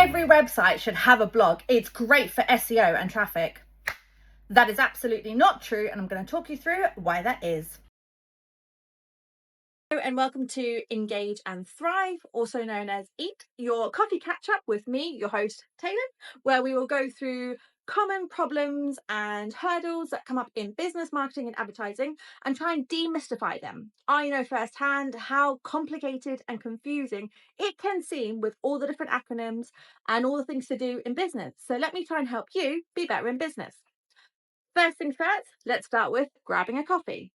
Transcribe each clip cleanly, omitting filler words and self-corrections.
every website should have a blog. It's great for SEO and traffic. That is absolutely not true, and I'm going to talk you through why that is. Hello and welcome to Engage and Thrive, also known as EAT, your coffee catch-up with me, your host, Taelon, where we will go through common problems and hurdles that come up in business, marketing and advertising and try and demystify them. I know firsthand how complicated and confusing it can seem with all the different acronyms and all the things to do in business. So let me try and help you be better in business. First things first, let's start with grabbing a coffee.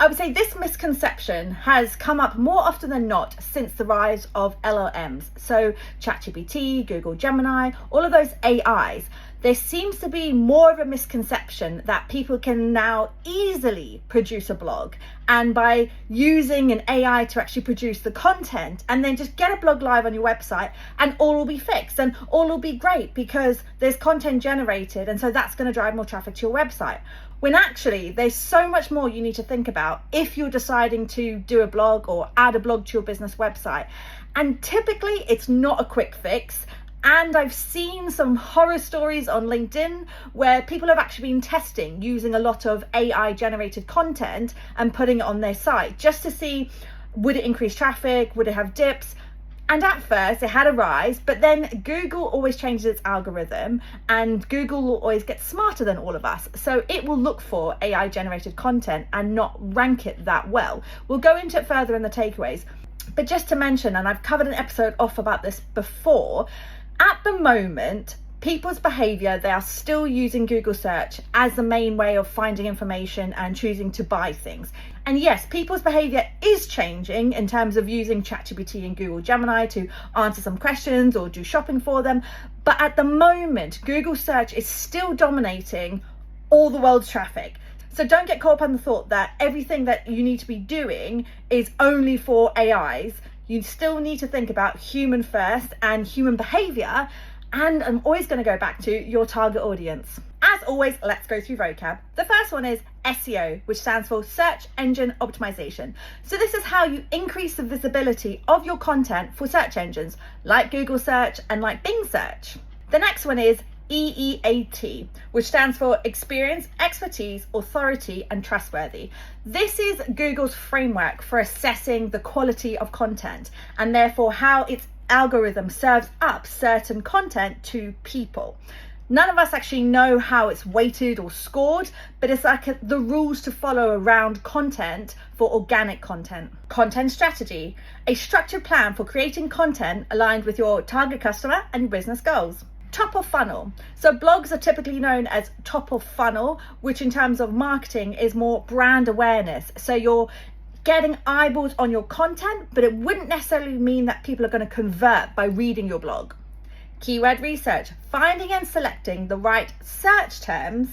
I would say this misconception has come up more often than not since the rise of LLMs. So ChatGPT, Google Gemini, all of those AIs. There seems to be more of a misconception that people can now easily produce a blog, and by using an AI to actually produce the content and then just get a blog live on your website and all will be fixed and all will be great because there's content generated, and so that's going to drive more traffic to your website. When actually there's so much more you need to think about if you're deciding to do a blog or add a blog to your business website. And typically it's not a quick fix. And I've seen some horror stories on LinkedIn where people have actually been testing using a lot of AI generated content and putting it on their site just to see, would it increase traffic? Would it have dips? And at first it had a rise, but then Google always changes its algorithm and Google will always get smarter than all of us. So it will look for AI generated content and not rank it that well. We'll go into it further in the takeaways. But just to mention, and I've covered an episode off about this before, at the moment, people's behavior, they are still using Google search as the main way of finding information and choosing to buy things. And yes, people's behavior is changing in terms of using ChatGPT and Google Gemini to answer some questions or do shopping for them. But at the moment, Google search is still dominating all the world's traffic. So don't get caught up in the thought that everything that you need to be doing is only for AIs. You still need to think about human first and human behavior. And I'm always going to go back to your target audience. As always, let's go through vocab. The first one is SEO, which stands for Search Engine Optimization. So this is how you increase the visibility of your content for search engines like Google search and like Bing search. The next one is EEAT, which stands for Experience, Expertise, Authority and Trustworthy. This is Google's framework for assessing the quality of content and therefore how its algorithm serves up certain content to people. None of us actually know how it's weighted or scored, but it's like the rules to follow around content for organic content. Content strategy, a structured plan for creating content aligned with your target customer and business goals. Top of funnel. So blogs are typically known as top of funnel, which in terms of marketing is more brand awareness. So you're getting eyeballs on your content, but it wouldn't necessarily mean that people are going to convert by reading your blog. Keyword research, finding and selecting the right search terms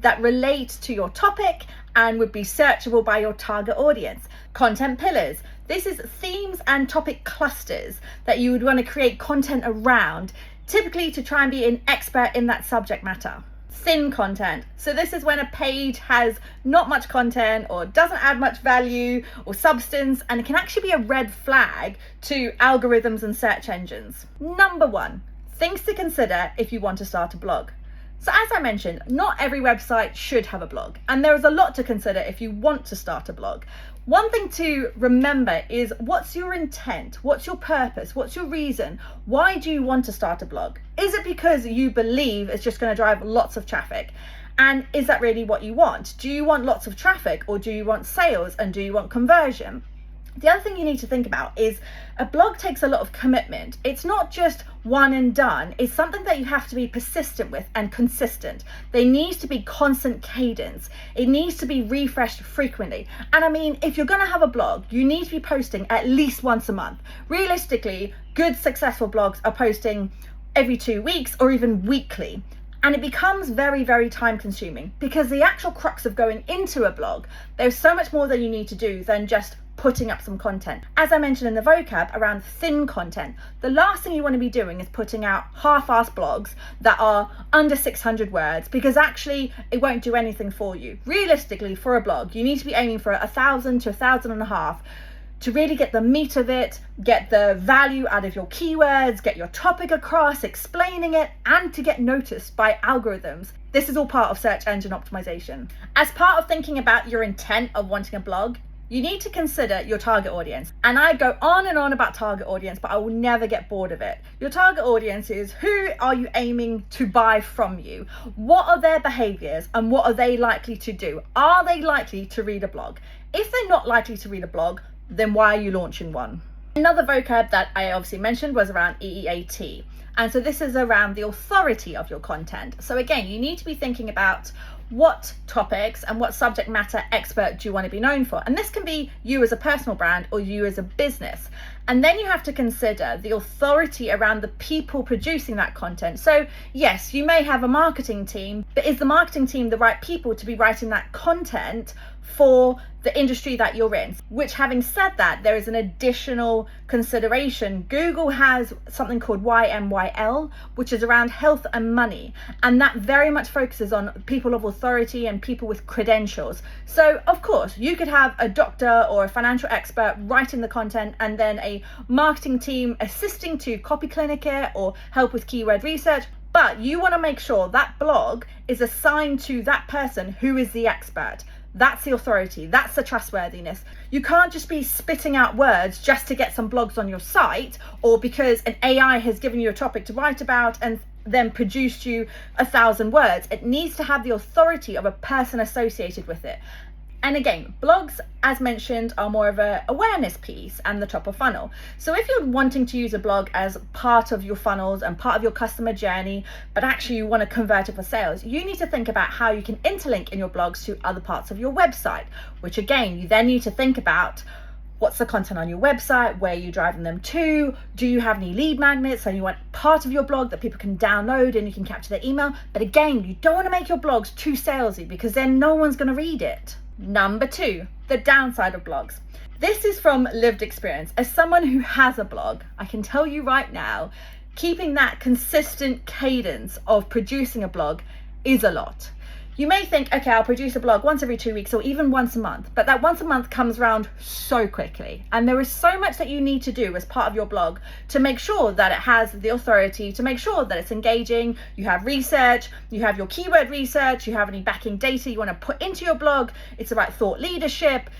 that relate to your topic and would be searchable by your target audience. Content pillars, this is themes and topic clusters that you would want to create content around, typically to try and be an expert in that subject matter. Thin content. So this is when a page has not much content or doesn't add much value or substance, and it can actually be a red flag to algorithms and search engines. Number one, things to consider if you want to start a blog. So as I mentioned, not every website should have a blog, and there is a lot to consider if you want to start a blog. One thing to remember is, what's your intent? What's your purpose? What's your reason? Why do you want to start a blog? Is it because you believe it's just going to drive lots of traffic? And is that really what you want? Do you want lots of traffic, or do you want sales, and do you want conversion? The other thing you need to think about is a blog takes a lot of commitment. It's not just one and done. It's something that you have to be persistent with and consistent. There needs to be constant cadence. It needs to be refreshed frequently. And I mean, if you're going to have a blog, you need to be posting at least once a month. Realistically, good successful blogs are posting every 2 weeks or even weekly. And it becomes very, very time consuming because the actual crux of going into a blog, there's so much more that you need to do than just putting up some content. As I mentioned in the vocab around thin content, the last thing you want to be doing is putting out half-assed blogs that are under 600 words, because actually it won't do anything for you. Realistically, for a blog, you need to be aiming for 1,000 to 1,500 to really get the meat of it, get the value out of your keywords, get your topic across, explaining it, and to get noticed by algorithms. This is all part of search engine optimization. As part of thinking about your intent of wanting a blog, you need to consider your target audience. And I go on and on about target audience, but I will never get bored of it. Your target audience is, who are you aiming to buy from you? What are their behaviors and what are they likely to do? Are they likely to read a blog? If they're not likely to read a blog, then why are you launching one? Another vocab that I obviously mentioned was around EEAT. And so this is around the authority of your content. So again, you need to be thinking about what topics and what subject matter expert do you want to be known for? And this can be you as a personal brand or you as a business. And then you have to consider the authority around the people producing that content. So yes, you may have a marketing team, but is the marketing team the right people to be writing that content for the industry that you're in? Which, having said that, there is an additional consideration. Google has something called YMYL, which is around health and money, and that very much focuses on people of authority and people with credentials. So of course you could have a doctor or a financial expert writing the content and then a marketing team assisting to copy clinic it or help with keyword research, but you want to make sure that blog is assigned to that person who is the expert. That's the authority, that's the trustworthiness. You can't just be spitting out words just to get some blogs on your site, or because an AI has given you a topic to write about and then produced you 1,000 words. It needs to have the authority of a person associated with it. And again, blogs, as mentioned, are more of an awareness piece and the top of funnel. So if you're wanting to use a blog as part of your funnels and part of your customer journey, but actually you want to convert it for sales, you need to think about how you can interlink in your blogs to other parts of your website, which again, you then need to think about what's the content on your website, where are you driving them to, do you have any lead magnets, so you want part of your blog that people can download and you can capture their email. But again, you don't want to make your blogs too salesy because then no one's going to read it. Number 2, the downside of blogs. This is from lived experience. As someone who has a blog, I can tell you right now, keeping that consistent cadence of producing a blog is a lot. You may think, okay, I'll produce a blog once every 2 weeks or even once a month, but that once a month comes around so quickly. And there is so much that you need to do as part of your blog to make sure that it has the authority, to make sure that it's engaging. You have research, you have your keyword research, you have any backing data you want to put into your blog. It's about thought leadership.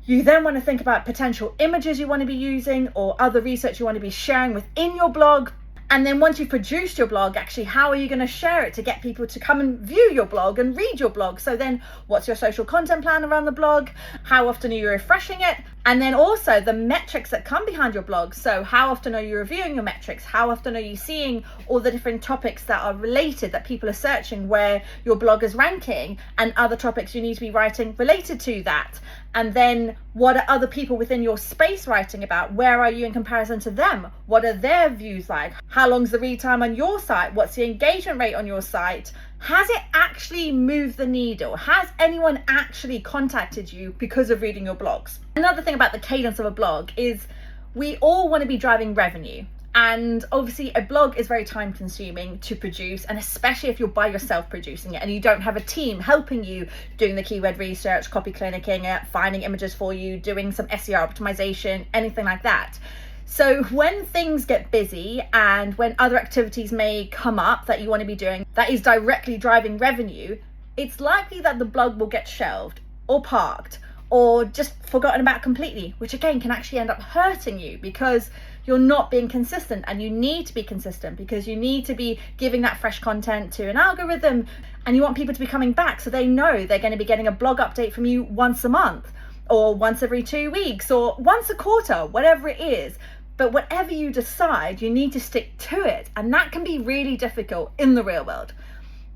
You then want to think about potential images you want to be using or other research you want to be sharing within your blog. And then once you've produced your blog, actually, how are you going to share it to get people to come and view your blog and read your blog? So then what's your social content plan around the blog? How often are you refreshing it? And then also the metrics that come behind your blog. So how often are you reviewing your metrics? How often are you seeing all the different topics that are related, that people are searching, where your blog is ranking, and other topics you need to be writing related to that? And then what are other people within your space writing about? Where are you in comparison to them? What are their views like? How long's the read time on your site? What's the engagement rate on your site? Has it actually moved the needle? Has anyone actually contacted you because of reading your blogs? Another thing about the cadence of a blog is we all want to be driving revenue. And obviously a blog is very time consuming to produce, and especially if you're by yourself producing it and you don't have a team helping you doing the keyword research, copy clinicking it, finding images for you, doing some SEO optimization, anything like that. So when things get busy and when other activities may come up that you want to be doing that is directly driving revenue, it's likely that the blog will get shelved or parked or just forgotten about completely, which again can actually end up hurting you because you're not being consistent. And you need to be consistent because you need to be giving that fresh content to an algorithm, and you want people to be coming back so they know they're going to be getting a blog update from you once a month or once every 2 weeks or once a quarter, whatever it is. But whatever you decide, you need to stick to it, and that can be really difficult in the real world.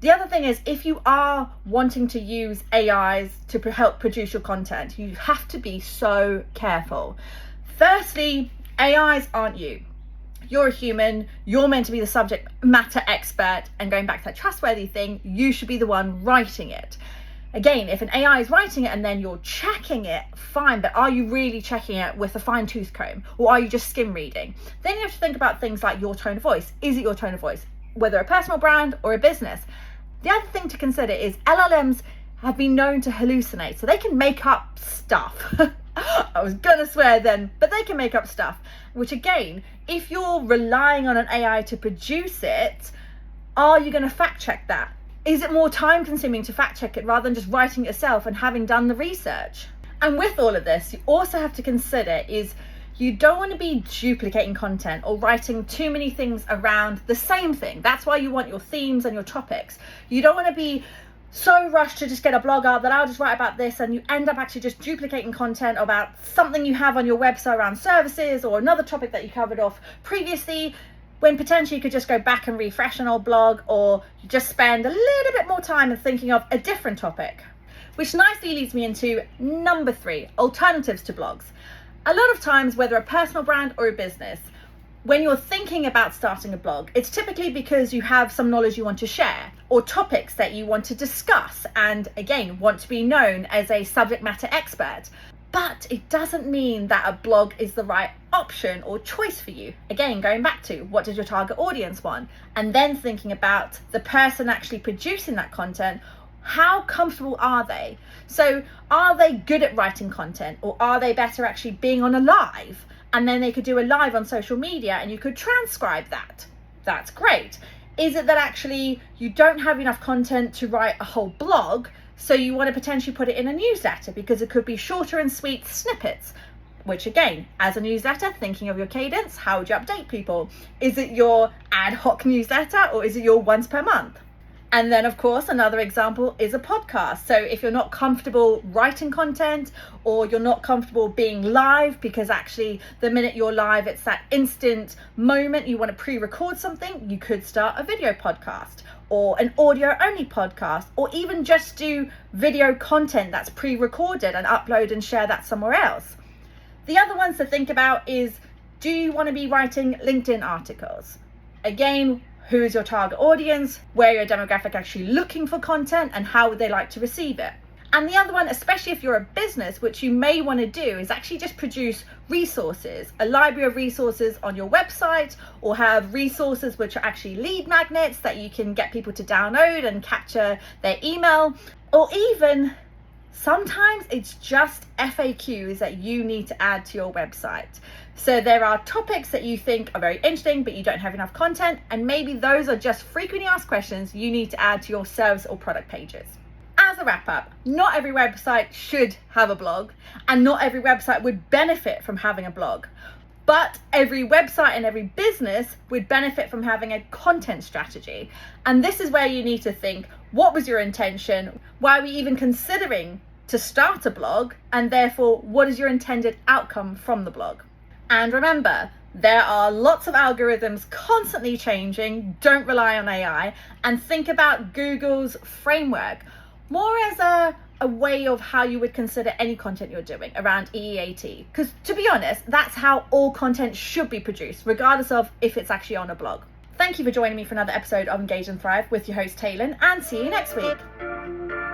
The other thing is, if you are wanting to use AIs to help produce your content, you have to be so careful. Firstly, AIs aren't you. You're a human, you're meant to be the subject matter expert, and going back to that trustworthy thing, you should be the one writing it. Again, if an AI is writing it and then you're checking it, fine, but are you really checking it with a fine tooth comb, or are you just skim reading? Then you have to think about things like your tone of voice. Is it your tone of voice, whether a personal brand or a business? The other thing to consider is LLMs have been known to hallucinate, so they can make up stuff. I was gonna swear then, but they can make up stuff, which again, if you're relying on an AI to produce it, are you gonna fact check that? Is it more time consuming to fact check it rather than just writing it yourself and having done the research? And with all of this, you also have to consider is you don't want to be duplicating content or writing too many things around the same thing. That's why you want your themes and your topics. You don't want to be so rushed to just get a blog out that I'll just write about this, and you end up actually just duplicating content about something you have on your website around services or another topic that you covered off previously, when potentially you could just go back and refresh an old blog, or you just spend a little bit more time in thinking of a different topic. Which nicely leads me into number 3, alternatives to blogs. A lot of times, whether a personal brand or a business, when you're thinking about starting a blog, it's typically because you have some knowledge you want to share or topics that you want to discuss and, again, want to be known as a subject matter expert. But it doesn't mean that a blog is the right option or choice for you. Again, going back to what does your target audience want? And then thinking about the person actually producing that content. How comfortable are they? So are they good at writing content, or are they better actually being on a live? And then they could do a live on social media and you could transcribe that. That's great. Is it that actually you don't have enough content to write a whole blog, so you want to potentially put it in a newsletter because it could be shorter and sweet snippets? Which again, as a newsletter, thinking of your cadence, how would you update people? Is it your ad hoc newsletter, or is it your once per month? And then, of course, another example is a podcast. So if you're not comfortable writing content, or you're not comfortable being live, because actually the minute you're live, it's that instant moment you want to pre-record something, you could start a video podcast or an audio only podcast, or even just do video content that's pre-recorded and upload and share that somewhere else. The other ones to think about is, do you want to be writing LinkedIn articles? Again, who is your target audience, where your demographic actually looking for content, and how would they like to receive it? And the other one, especially if you're a business, which you may want to do, is actually just produce resources, a library of resources on your website, or have resources which are actually lead magnets that you can get people to download and capture their email, or even sometimes it's just FAQs that you need to add to your website. So there are topics that you think are very interesting, but you don't have enough content, and maybe those are just frequently asked questions you need to add to your service or product pages. As a wrap up, not every website should have a blog, and not every website would benefit from having a blog. But every website and every business would benefit from having a content strategy. And this is where you need to think, what was your intention? Why are we even considering to start a blog? And therefore, what is your intended outcome from the blog? And remember, there are lots of algorithms constantly changing. Don't rely on AI, and think about Google's framework more as a way of how you would consider any content you're doing around EEAT. Because to be honest, that's how all content should be produced, regardless of if it's actually on a blog. Thank you for joining me for another episode of Engage and Thrive with your host Taelon, and see you next week.